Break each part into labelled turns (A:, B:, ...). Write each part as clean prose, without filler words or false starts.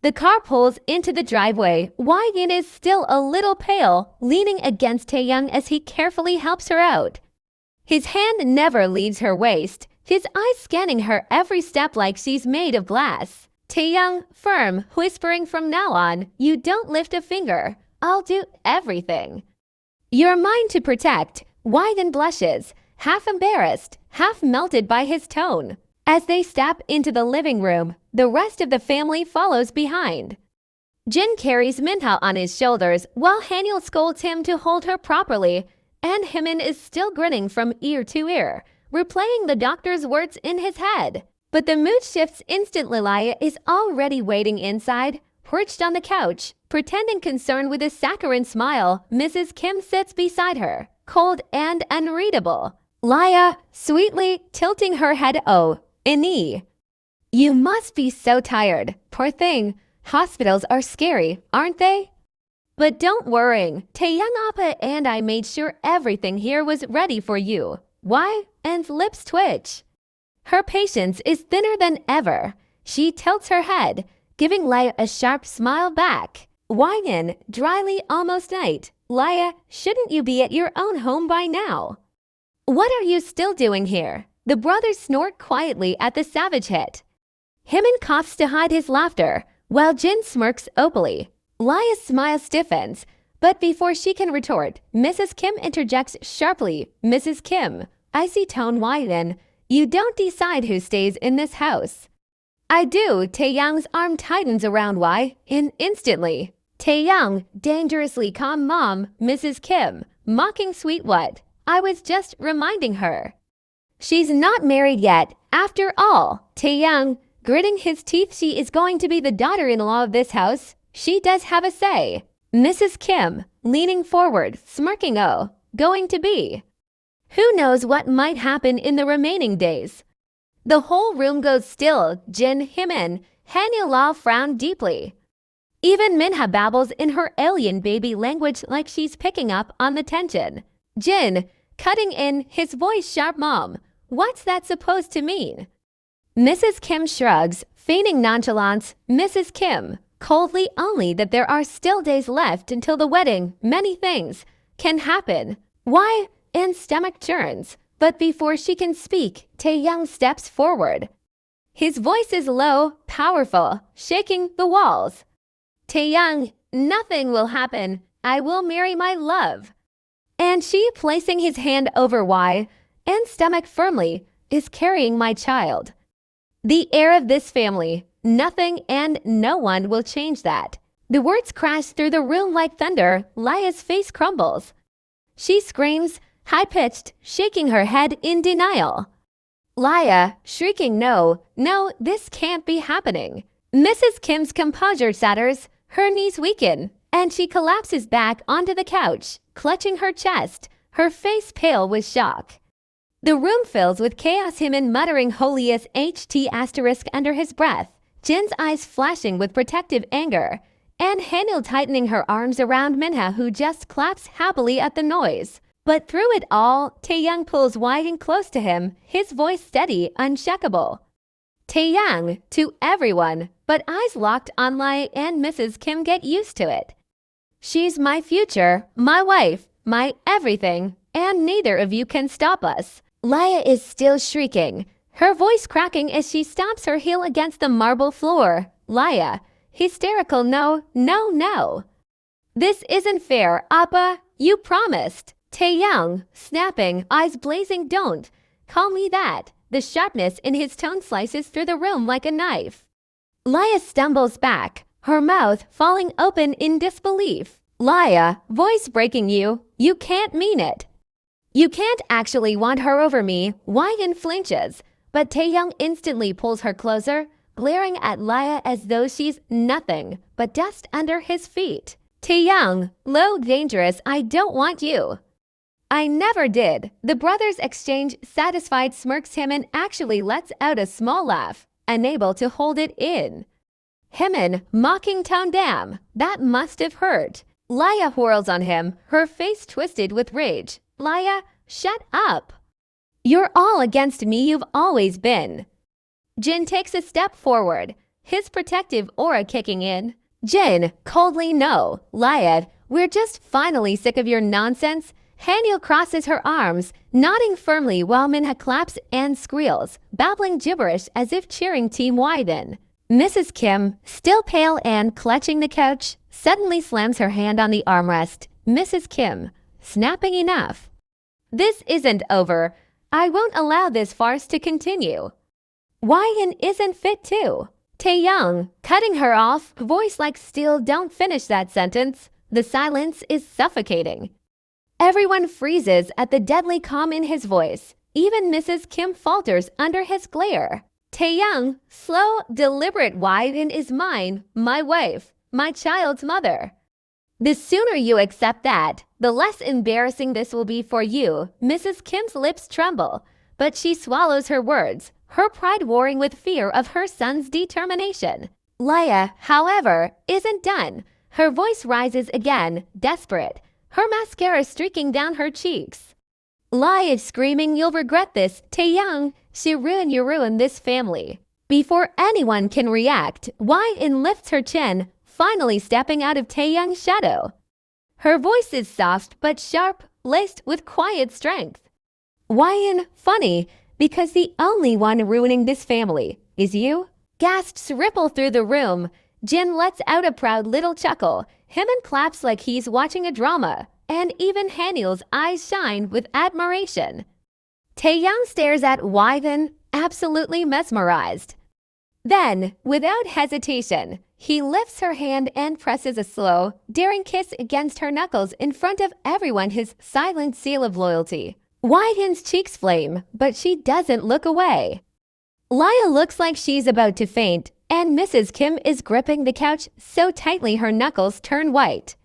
A: The car pulls into the driveway. Hwa-in is still a little pale, leaning against Taehyung as he carefully helps her out. His hand never leaves her waist, his eyes scanning her every step like she's made of glass. Taehyung, firm, whispering, from now on, you don't lift a finger. I'll do everything. You're mine to protect. Hwa-in blushes, half embarrassed, half melted by his tone. As they step into the living room, the rest of the family follows behind. Jin carries Minha on his shoulders while Haniel scolds him to hold her properly, and Hymin is still grinning from ear to ear, replaying the doctor's words in his head. But the mood shifts instantly. Laya is already waiting inside, perched on the couch, pretending concerned with a saccharine smile. Mrs. Kim sits beside her, cold and unreadable. Laya, sweetly tilting her head, oh, Ini. You must be so tired. Poor thing. Hospitals are scary, aren't they? But don't worry. Taehyung Appa and I made sure everything here was ready for you. Why? And lips twitch. Her patience is thinner than ever. She tilts her head, giving Laya a sharp smile back. Hwa-in, dryly, almost night. Laya, shouldn't you be at your own home by now? What are you still doing here? The brothers snort quietly at the savage hit. Hymin coughs to hide his laughter, while Jin smirks opally. Laya's smile stiffens, but before she can retort, Mrs. Kim interjects sharply. Mrs. Kim, icy tone. Hwa-in, you don't decide who stays in this house. I do. Taehyung's arm tightens around Hwa-in instantly. Taehyung, dangerously calm. Mom, Mrs. Kim, mocking sweet what? I was just reminding her. She's not married yet, after all. Taehyung, gritting his teeth, she is going to be the daughter-in-law of this house. She does have a say. Mrs. Kim, leaning forward, smirking, oh, going to be. Who knows what might happen in the remaining days? The whole room goes still. Jin, Hymin, Haniel frown deeply. Even Minha babbles in her alien baby language like she's picking up on the tension. Jin, cutting in, his voice sharp. Mom, what's that supposed to mean? Mrs. Kim shrugs, feigning nonchalance. Mrs. Kim, coldly, only that there are still days left until the wedding. Many things can happen. Why? And stomach churns. But before she can speak, Taehyung steps forward. His voice is low, powerful, shaking the walls. Taehyung, nothing will happen. I will marry my love. And she, placing his hand over Hwa-in and stomach firmly, is carrying my child. The heir of this family. Nothing and no one will change that. The words crash through the room like thunder. Laya's face crumbles. She screams, high-pitched, shaking her head in denial. Laya, shrieking, no, no, this can't be happening. Mrs. Kim's composure shatters, her knees weaken, and she collapses back onto the couch, clutching her chest, her face pale with shock. The room fills with chaos. Hymin muttering holiest HT* under his breath, Jin's eyes flashing with protective anger, and Haniel tightening her arms around Minha, who just claps happily at the noise. But through it all, Taehyung pulls Hwa-in close to him, his voice steady, unshakable. Taehyung, to everyone, but eyes locked on Laya and Mrs. Kim, get used to it. She's my future, my wife, my everything, and neither of you can stop us. Laya is still shrieking, her voice cracking as she stamps her heel against the marble floor. Laya, hysterical, no, no, no. This isn't fair, Appa, you promised. Taehyung, snapping, eyes blazing, don't call me that. The sharpness in his tone slices through the room like a knife. Laya stumbles back, her mouth falling open in disbelief. Laya, voice breaking, you can't mean it. You can't actually want her over me. Hwa-in flinches, but Taehyung instantly pulls her closer, glaring at Laya as though she's nothing but dust under his feet. Taehyung, low, dangerous, I don't want you. I never did. The brothers exchange satisfied smirks. Hymin actually lets out a small laugh, unable to hold it in. Hymin, mocking tone, damn, that must have hurt. Laya whirls on him, her face twisted with rage. Laya, shut up. You're all against me, you've always been. Jin takes a step forward, his protective aura kicking in. Jin, coldly no. Lyad, we're just finally sick of your nonsense. Hanyul crosses her arms, nodding firmly while Minha claps and squeals, babbling gibberish as if cheering Team Widen. Mrs. Kim, still pale and clutching the couch, suddenly slams her hand on the armrest. Mrs. Kim, snapping enough. This isn't over. I won't allow this farce to continue. Wyan isn't fit too. Taehyung, cutting her off, voice like steel. Don't finish that sentence. The silence is suffocating. Everyone freezes at the deadly calm in his voice. Even Mrs. Kim falters under his glare. Taehyung, slow, deliberate. Wyan is mine, my wife, my child's mother. The sooner you accept that, the less embarrassing this will be for you. Mrs. Kim's lips tremble, but she swallows her words, her pride warring with fear of her son's determination. Laya, however, isn't done. Her voice rises again, desperate, her mascara streaking down her cheeks. Laya screaming, you'll regret this, Taehyung. You ruin this family. Before anyone can react, Wyan lifts her chin, finally stepping out of Taehyung's shadow. Her voice is soft but sharp, laced with quiet strength. Wyan, funny, because the only one ruining this family is you? Gasps ripple through the room. Jin lets out a proud little chuckle. Himmin claps like he's watching a drama, and even Hanyul's eyes shine with admiration. Taehyung stares at Wyan, absolutely mesmerized. Then, without hesitation, he lifts her hand and presses a slow, daring kiss against her knuckles in front of everyone, his silent seal of loyalty. Wyan's cheeks flame, but she doesn't look away. Laya looks like she's about to faint, and Mrs. Kim is gripping the couch so tightly her knuckles turn white.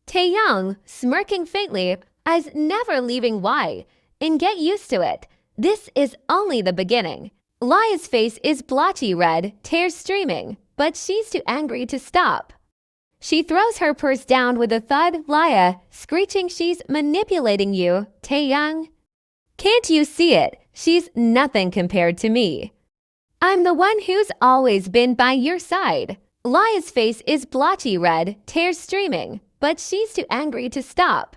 A: Taehyung, smirking faintly, eyes never leaving Why, and get used to it. This is only the beginning. Laya's face is blotchy red, tears streaming, but she's too angry to stop. She throws her purse down with a thud. Laya, screeching, she's manipulating you, Taehyung. Can't you see it? She's nothing compared to me. I'm the one who's always been by your side. Laya's face is blotchy red, tears streaming, but she's too angry to stop.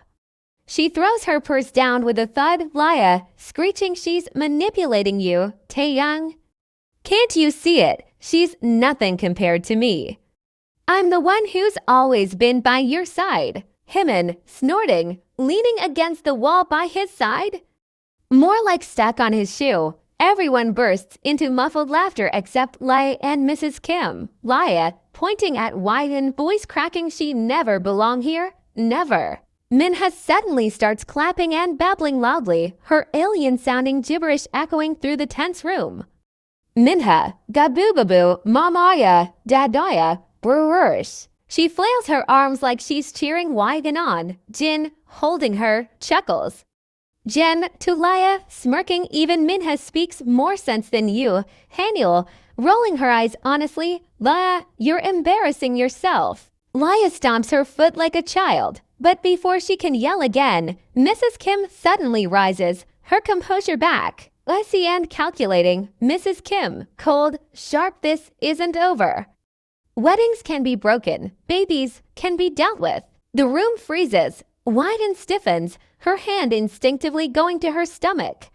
A: She throws her purse down with a thud. Laya, screeching, she's manipulating you, Taehyung. Can't you see it? She's nothing compared to me. I'm the one who's always been by your side. Himmin, snorting, leaning against the wall by his side. More like stuck on his shoe. Everyone bursts into muffled laughter except Laya and Mrs. Kim. Laya, pointing at Wyan, voice cracking, she never belong here. Never. Minha suddenly starts clapping and babbling loudly, her alien-sounding gibberish echoing through the tense room. Minha, gaboobaboo, mamaya, dadaya, brursh. She flails her arms like she's cheering Wyan on. Jin, holding her, chuckles. Jen, to Laya, smirking, even Minha speaks more sense than you. Hanyul, rolling her eyes honestly. Laya, you're embarrassing yourself. Laya stomps her foot like a child. But before she can yell again, Mrs. Kim suddenly rises, her composure back. Icy and calculating, Mrs. Kim, cold, sharp, this isn't over. Weddings can be broken, babies can be dealt with. The room freezes, Wyan stiffens, her hand instinctively going to her stomach.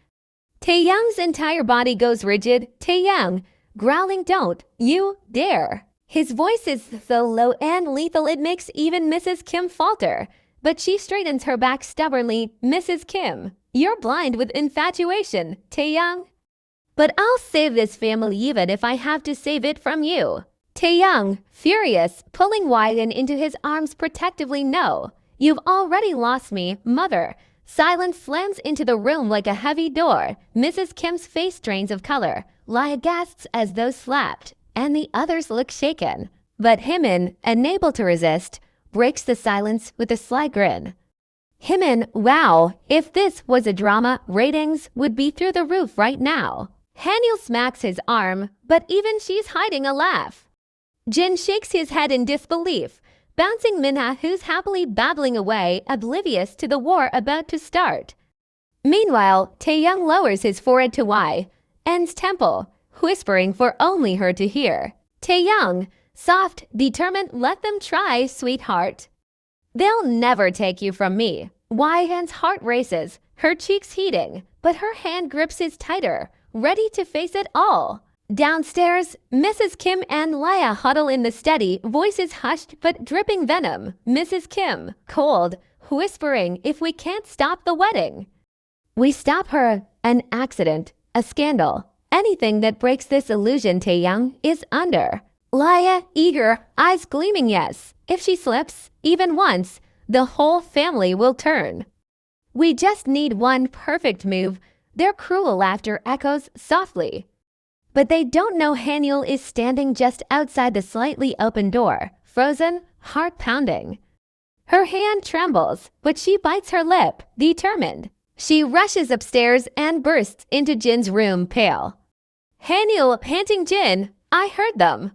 A: Taehyung's entire body goes rigid. Taehyung, growling, don't you dare. His voice is so low and lethal it makes even Mrs. Kim falter, but she straightens her back stubbornly. Mrs. Kim, you're blind with infatuation, Taehyung. But I'll save this family even if I have to save it from you. Taehyung, furious, pulling Wyan into his arms protectively. No, you've already lost me, mother. Silence slams into the room like a heavy door. Mrs. Kim's face drains of color. Laya gasps as though slapped, and the others look shaken. But Himmin, unable to resist, breaks the silence with a sly grin. Himmin, wow, if this was a drama, ratings would be through the roof right now. Hanyul smacks his arm, but even she's hiding a laugh. Jin shakes his head in disbelief, bouncing Minha, who's happily babbling away, oblivious to the war about to start. Meanwhile, Taehyung lowers his forehead to Y's temple, whispering for only her to hear. Taehyung, soft, determined, let them try, sweetheart. They'll never take you from me. Whyun's heart races, her cheeks heating, but her hand grips his tighter, ready to face it all. Downstairs, Mrs. Kim and Laya huddle in the study, voices hushed but dripping venom. Mrs. Kim, cold, whispering, if we can't stop the wedding. We stop her. An accident, a scandal. Anything that breaks this illusion, Taehyung, is under. Laya, eager, eyes gleaming, yes. If she slips, even once, the whole family will turn. We just need one perfect move. Their cruel laughter echoes softly. But they don't know Hanyul is standing just outside the slightly open door, frozen, heart pounding. Her hand trembles, but she bites her lip, determined. She rushes upstairs and bursts into Jin's room, pale. Hanyul, panting, Jin, I heard them.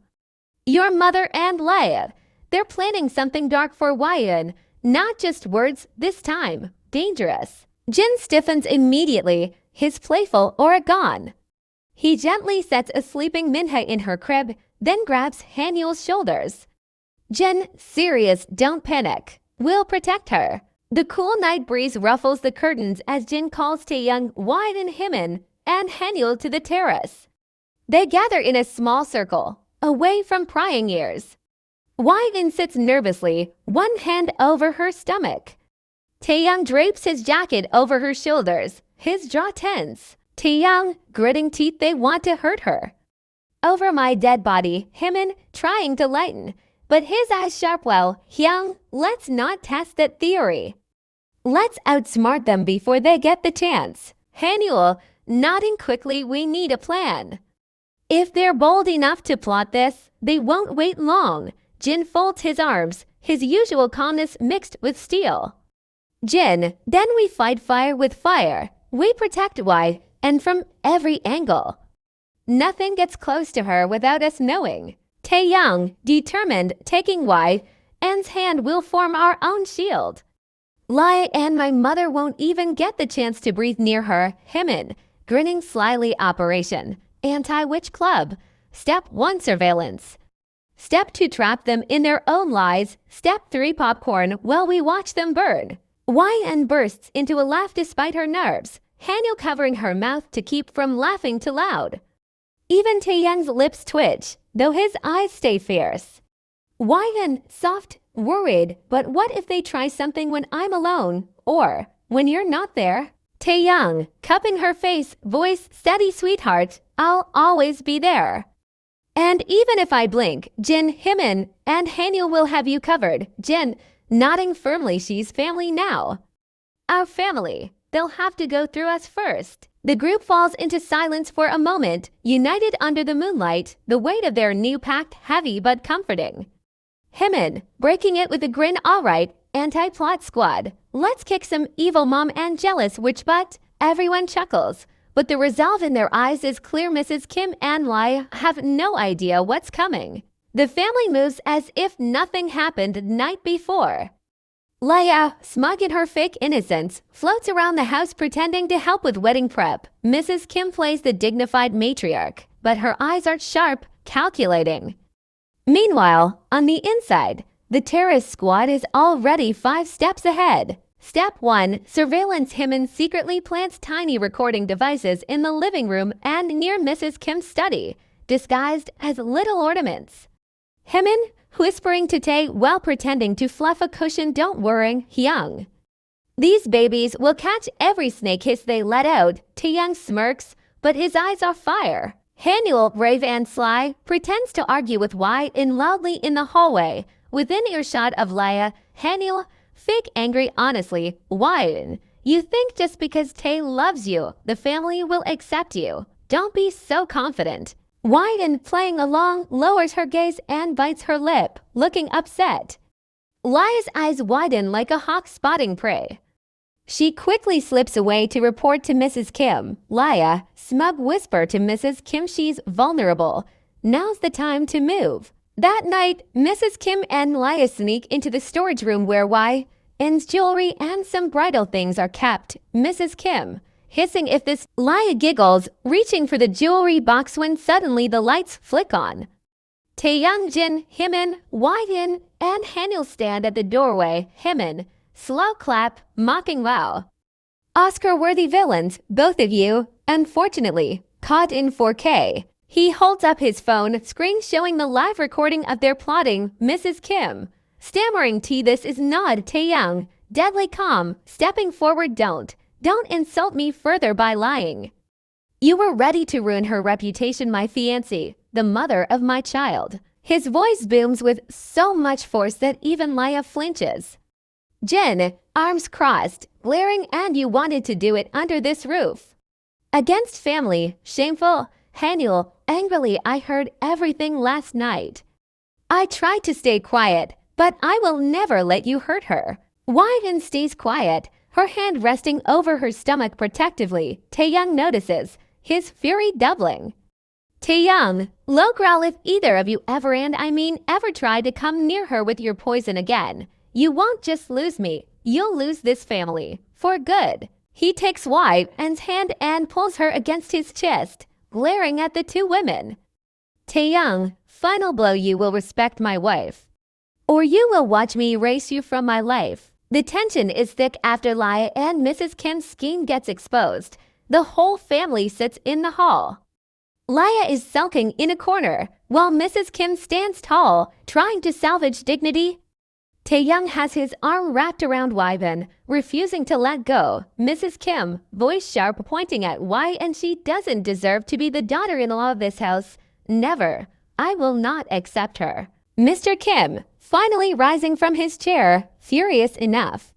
A: Your mother and Laya, they're planning something dark for Whyun, not just words this time, dangerous. Jin stiffens immediately, his playful aura gone. He gently sets a sleeping Minhye in her crib, then grabs Hanyul's shoulders. Jin, serious, don't panic. We'll protect her. The cool night breeze ruffles the curtains as Jin calls Taehyung, Whyun, Himin, and Hanyul to the terrace. They gather in a small circle, away from prying ears. Whyun sits nervously, one hand over her stomach. Taehyung drapes his jacket over her shoulders, his jaw tense. Taehyung, gritting teeth, they want to hurt her. Over my dead body, Himin, trying to lighten, but his eyes sharp. Well, Hyung, let's not test that theory. Let's outsmart them before they get the chance. Hanyul, nodding quickly, we need a plan. If they're bold enough to plot this, they won't wait long. Jin folds his arms, his usual calmness mixed with steel. Jin, then we fight fire with fire. We protect Why, and from every angle. Nothing gets close to her without us knowing. Taehyung, determined, taking Why, and's hand will form our own shield. Lai and my mother won't even get the chance to breathe near her. Himin, grinning slyly, operation. Anti-witch club. Step 1, surveillance. Step 2, trap them in their own lies. Step 3, popcorn while we watch them burn. Whyun bursts into a laugh despite her nerves, Hanyul covering her mouth to keep from laughing too loud. Even Taehyung's lips twitch, though his eyes stay fierce. Whyun, soft, worried, but what if they try something when I'm alone, or when you're not there? Taehyung, cupping her face, voice steady, sweetheart, I'll always be there. And even if I blink, Jin, Himin, and Hanyul will have you covered. Jin, nodding firmly, she's family now. Our family. They'll have to go through us first. The group falls into silence for a moment, united under the moonlight, the weight of their new pact heavy but comforting. Himin, breaking it with a grin, all right, anti-plot squad. Let's kick some evil mom and jealous witch butt. Everyone chuckles, but the resolve in their eyes is clear. Mrs. Kim and Lai have no idea what's coming. The family moves as if nothing happened the night before. Laya, smug in her fake innocence, floats around the house pretending to help with wedding prep. Mrs. Kim plays the dignified matriarch, but her eyes are sharp, calculating. Meanwhile, on the inside, the terrorist squad is already 5 steps ahead. Step 1, surveillance. Himin secretly plants tiny recording devices in the living room and near Mrs. Kim's study, disguised as little ornaments. Himin, whispering to Tae while pretending to fluff a cushion, don't worry, Hyung. These babies will catch every snake hiss they let out. Taehyung smirks, but his eyes are fire. Hanyul, brave and sly, pretends to argue with Whyun loudly in the hallway. Within earshot of Laya, Hanyul, fake angry, honestly, Whyun, you think just because Tae loves you, the family will accept you. Don't be so confident. Whyun, playing along, lowers her gaze and bites her lip, looking upset. Laya's eyes widen like a hawk spotting prey. She quickly slips away to report to Mrs. Kim. Laya, smug whisper to Mrs. Kim, she's vulnerable. Now's the time to move. That night, Mrs. Kim and Laya sneak into the storage room where Whyun's jewelry and some bridal things are kept. Mrs. Kim, hissing if this. Laya giggles, reaching for the jewelry box when suddenly the lights flick on. Taehyung, Jin, Hymin, Widen, and Hanyul stand at the doorway. Hymin, slow clap, mocking wow. Oscar-worthy villains, both of you, unfortunately, caught in 4K. He holds up his phone, screen showing the live recording of their plotting. Mrs. Kim, stammering this is not Taehyung, deadly calm, stepping forward. Don't insult me further by lying. You were ready to ruin her reputation, my fiancée, the mother of my child. His voice booms with so much force that even Laya flinches. Jin, arms crossed, glaring, and you wanted to do it under this roof. Against family, shameful. Hanyul, angrily, I heard everything last night. I tried to stay quiet, but I will never let you hurt her. Widen stays quiet, her hand resting over her stomach protectively. Taehyung notices, his fury doubling. Taehyung, low growl, if either of you ever, and I mean ever, try to come near her with your poison again, you won't just lose me, you'll lose this family. For good. He takes Widen's hand and pulls her against his chest, glaring at the two women. Taehyung, final blow, you will respect my wife, or you will watch me erase you from my life. The tension is thick after Laya and Mrs. Kim's scheme gets exposed. The whole family sits in the hall. Laya is sulking in a corner, while Mrs. Kim stands tall, trying to salvage dignity. Taehyung has his arm wrapped around Widen, refusing to let go. Mrs. Kim, voice sharp, pointing at why, and she doesn't deserve to be the daughter-in-law of this house. Never. I will not accept her. Mr. Kim, finally rising from his chair, furious enough.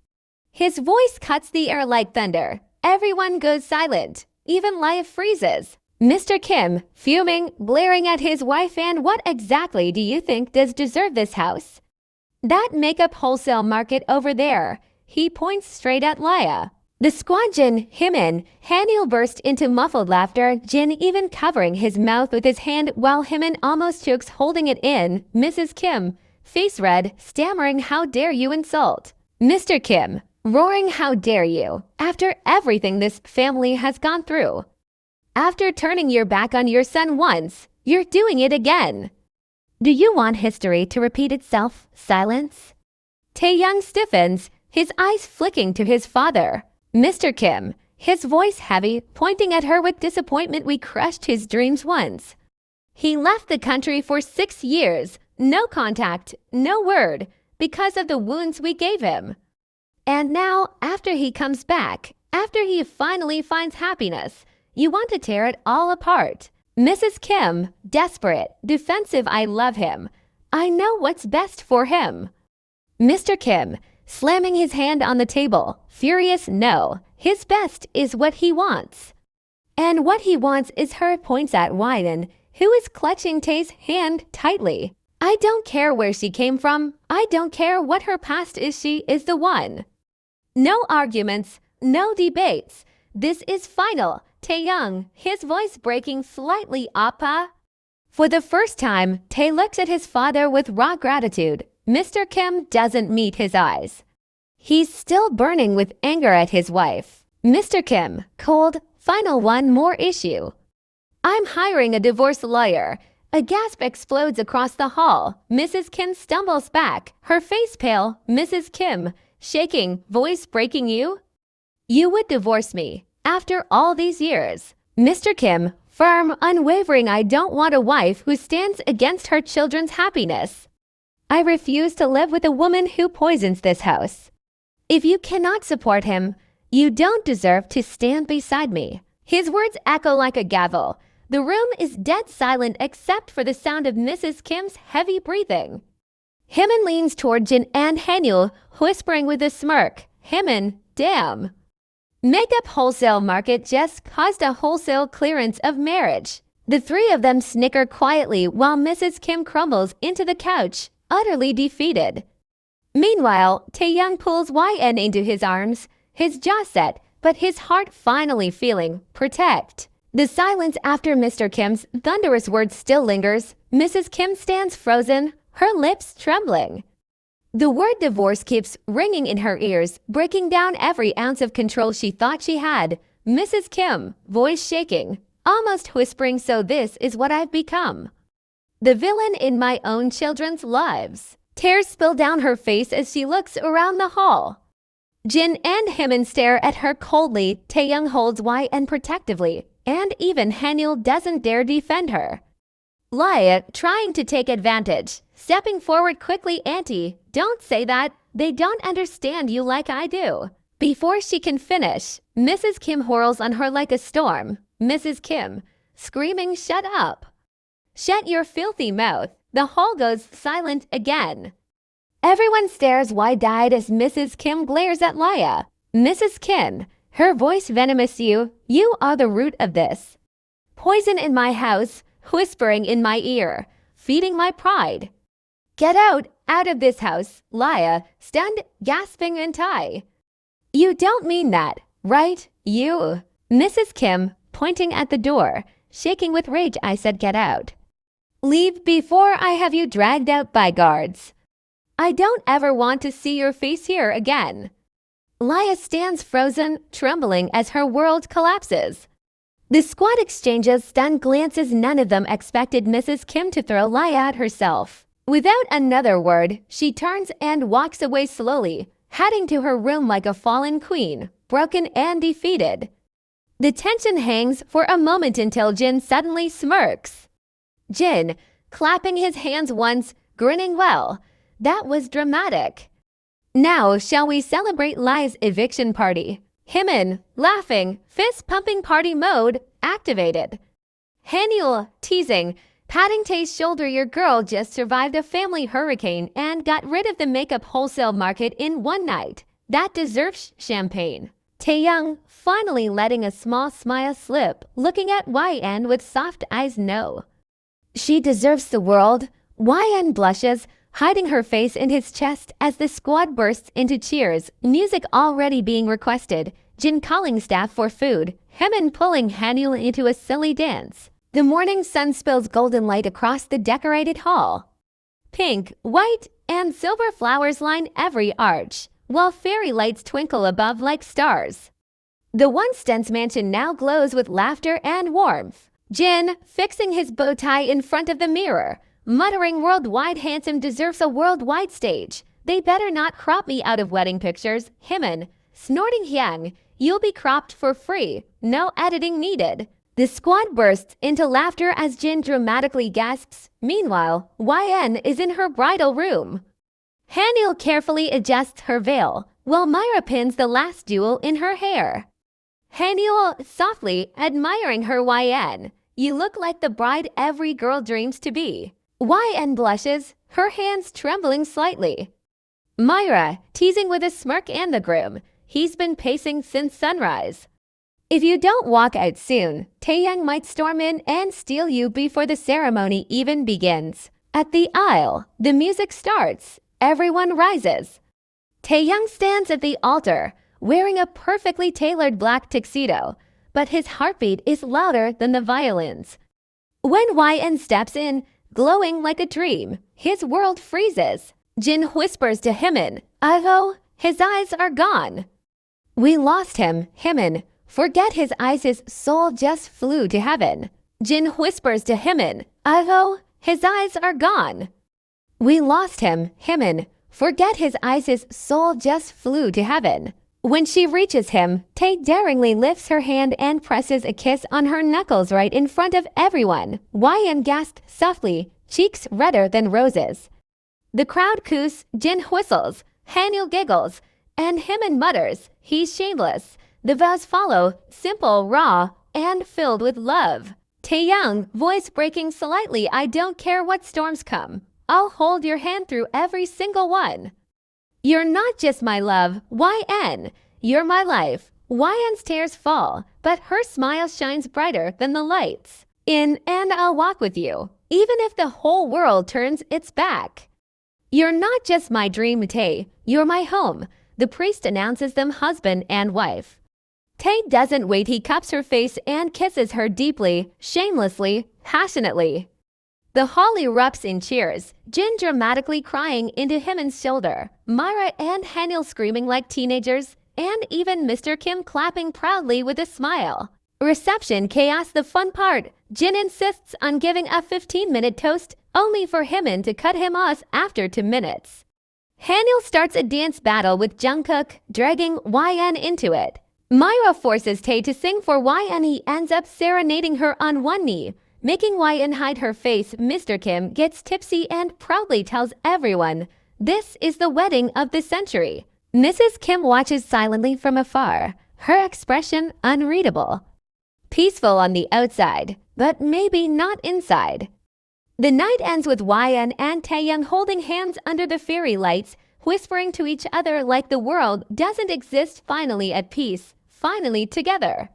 A: His voice cuts the air like thunder. Everyone goes silent. Even Laya freezes. Mr. Kim, fuming, glaring at his wife, and what exactly do you think does deserve this house? That makeup wholesale market over there. He points straight at Laya. The squad Jin, Hymin, Hanyul burst into muffled laughter, Jin even covering his mouth with his hand while Hymin almost chokes, holding it in. Mrs. Kim, face red, stammering, how dare you insult? Mr. Kim, roaring, how dare you, after everything this family has gone through. After turning your back on your son once, you're doing it again. Do you want history to repeat itself? Silence. Taehyung stiffens, his eyes flicking to his father. Mr. Kim, his voice heavy, pointing at her with disappointment. We crushed his dreams once. He left the country for 6 years, no contact, no word, because of the wounds we gave him. And now, after he comes back, after he finally finds happiness, you want to tear it all apart. Mrs. Kim, desperate, defensive, I love him. I know what's best for him. Mr. Kim, slamming his hand on the table, furious, no, his best is what he wants. And what he wants is her, points at Widen, who is clutching Tae's hand tightly. I don't care where she came from. I don't care what her past is. She is the one. No arguments, no debates. This is final. Taehyung, his voice breaking slightly. Appa. For the first time, Tae looks at his father with raw gratitude. Mr. Kim doesn't meet his eyes. He's still burning with anger at his wife. Mr. Kim, cold, final, one more issue. I'm hiring a divorce lawyer. A gasp explodes across the hall. Mrs. Kim stumbles back, her face pale. Mrs. Kim, shaking, voice breaking. You would divorce me after all these years. Mr. Kim, firm, unwavering. I don't want a wife who stands against her children's happiness. I refuse to live with a woman who poisons this house. If you cannot support him, you don't deserve to stand beside me. His words echo like a gavel. The room is dead silent except for the sound of Mrs. Kim's heavy breathing. Hymin leans toward Jin and Hanyul, whispering with a smirk. Hymin, damn. Makeup wholesale market just caused a wholesale clearance of marriage. The three of them snicker quietly while Mrs. Kim crumbles into the couch, utterly defeated. Meanwhile, Taehyung pulls YN into his arms, his jaw set, but his heart finally feeling protect. The silence after Mr. Kim's thunderous words still lingers. Mrs. Kim stands frozen, her lips trembling. The word divorce keeps ringing in her ears, breaking down every ounce of control she thought she had. Mrs. Kim, voice shaking, almost whispering, so this is what I've become. the villain in my own children's lives. Tears spill down her face as she looks around the hall. Jin and Hymin stare at her coldly. Taehyung holds YN protectively, and even Hanyul doesn't dare defend her. Lia, trying to take advantage, stepping forward quickly. Auntie, don't say that. They don't understand you like I do. Before she can finish, Mrs. Kim whirls on her like a storm. Mrs. Kim, screaming, shut up. Shut your filthy mouth. The hall goes silent again. Everyone stares wide-eyed as Mrs. Kim glares at Lia. Mrs. Kim, her voice venomous. You are the root of this. Poison in my house, whispering in my ear, feeding my pride. Get out of this house, Lia, stunned, gasping in Thai. You don't mean that, right? You? Mrs. Kim, pointing at the door, shaking with rage. I said get out. Leave before I have you dragged out by guards. I don't ever want to see your face here again. Lia stands frozen, trembling as her world collapses. The squad exchanges stunned glances. None of them expected Mrs. Kim to throw Lia at herself. Without another word, she turns and walks away slowly, heading to her room like a fallen queen, broken and defeated. The tension hangs for a moment until Jin suddenly smirks. Jin, clapping his hands once, grinning. Well, that was dramatic. Now shall we celebrate Lia's eviction party? Hymin, laughing, fist-pumping party mode activated. Hanyul, teasing, patting Tae's shoulder. Your girl just survived a family hurricane and got rid of the makeup wholesale market in one night. That deserves champagne. Taehyung, finally letting a small smile slip, looking at YN with soft eyes. No. She deserves the world. YN blushes, hiding her face in his chest as the squad bursts into cheers, music already being requested, Jin calling staff for food, Hymin pulling Hanyul into a silly dance. The morning sun spills golden light across the decorated hall. Pink, white, and silver flowers line every arch, while fairy lights twinkle above like stars. The once dense mansion now glows with laughter and warmth. Jin, fixing his bow tie in front of the mirror, muttering worldwide handsome deserves a worldwide stage. They better not crop me out of wedding pictures. Hymin, snorting. Hyung, you'll be cropped for free. No editing needed. The squad bursts into laughter as Jin dramatically gasps. Meanwhile, YN is in her bridal room. Hanyul carefully adjusts her veil, while Myra pins the last jewel in her hair. Hanyul softly admiring her. YN, you look like the bride every girl dreams to be. YN blushes, her hands trembling slightly. Myra, teasing with a smirk. And the groom, he's been pacing since sunrise. If you don't walk out soon, Taehyung might storm in and steal you before the ceremony even begins. At the aisle, the music starts. Everyone rises. Taehyung stands at the altar, wearing a perfectly tailored black tuxedo, but his heartbeat is louder than the violins. When YN steps in, glowing like a dream, his world freezes. Jin whispers to Hymin, "Oh, his eyes are gone." We lost him, Hymin. Forget his eyes, his soul just flew to heaven. Jin whispers to Hymin, "Oh, his eyes are gone." We lost him, Hymin. Forget his eyes, his soul just flew to heaven. When she reaches him, Tae daringly lifts her hand and presses a kiss on her knuckles right in front of everyone. YN gasped softly, cheeks redder than roses. The crowd coos, Jin whistles, Hanyul giggles, and Hymin mutters, "He's shameless." The vows follow, simple, raw, and filled with love. Taehyung, voice breaking slightly, "I don't care what storms come. I'll hold your hand through every single one. You're not just my love, YN. You're my life." YN's tears fall, but her smile shines brighter than the lights. "In and I'll walk with you, even if the whole world turns its back." "You're not just my dream, Tae. You're my home." The priest announces them husband and wife. Tae doesn't wait. He cups her face and kisses her deeply, shamelessly, passionately. The hall erupts in cheers, Jin dramatically crying into Hymin's shoulder, Myra and Hanyul screaming like teenagers, and even Mr. Kim clapping proudly with a smile. Reception chaos, the fun part. Jin insists on giving a 15-minute toast only for Hymin to cut him off after 2 minutes. Haniel starts a dance battle with Jungkook, dragging YN into it. Myra forces Tae to sing for YN. He ends up serenading her on one knee, making YN hide her face. Mr. Kim gets tipsy and proudly tells everyone, "This is the wedding of the century." Mrs. Kim watches silently from afar, her expression unreadable. Peaceful on the outside, but maybe not inside. The night ends with YN and Taehyung holding hands under the fairy lights, whispering to each other like the world doesn't exist, finally at peace, finally together.